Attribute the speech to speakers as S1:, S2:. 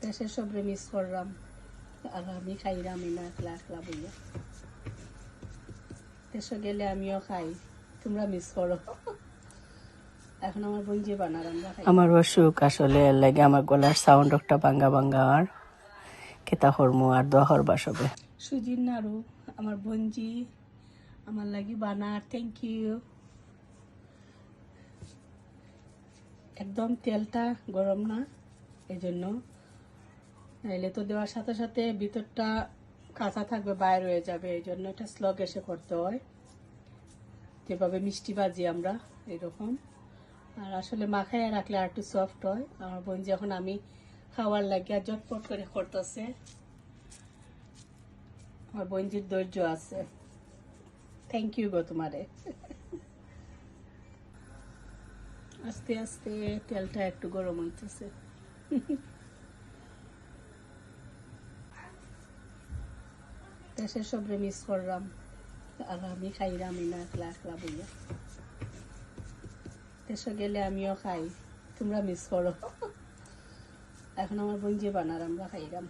S1: দেশের সবরে মিস করলাম, আর আমি খাইলাম না একলা একলা বইয়া। দেশে গেলে আমিও খাই, তোমরা মিস করো। এখন আমার বোন যে বানার আমরা খাই। আমার অসুখ আসলে লাগে আমার গলার সাউন্ড একটা ভাঙ্গা ভাঙ্গা, আর খেতা হরমু আর দোয়া হরবা সবে। সুজির নাড়ু আমার বোনজি আমার লাগি বানার, থ্যাংক ইউ। একদম তেলটা গরম না, এই জন্য নাইলে তো দেওয়ার সাথে সাথে ভিতরটা কাঁচা থাকবে, বাইর হয়ে যাবে, এই জন্য এটা স্লো গ্যাসে করতে হয়, যেভাবে মিষ্টি ভাজি আমরা এরকম। আর আসলে মাখাইয়া রাখলে আর একটু সফট হয়। আমার বোন যখন আমি খাওয়ার লাগিয়া জটপট করে করতেছে, আমার বোনজির ধৈর্য আছে, থ্যাংক ইউ গো তোমারে। আস্তে আস্তে তেলটা একটু গরম হইতেছে। দেশের সবরে মিস করলাম, আর আমি খাইলাম না একলা একলা বইয়া। দেশে গেলে আমিও খাই, তোমরা মিস করো। এখন আমার বোন যে বানার আমরা খাইলাম।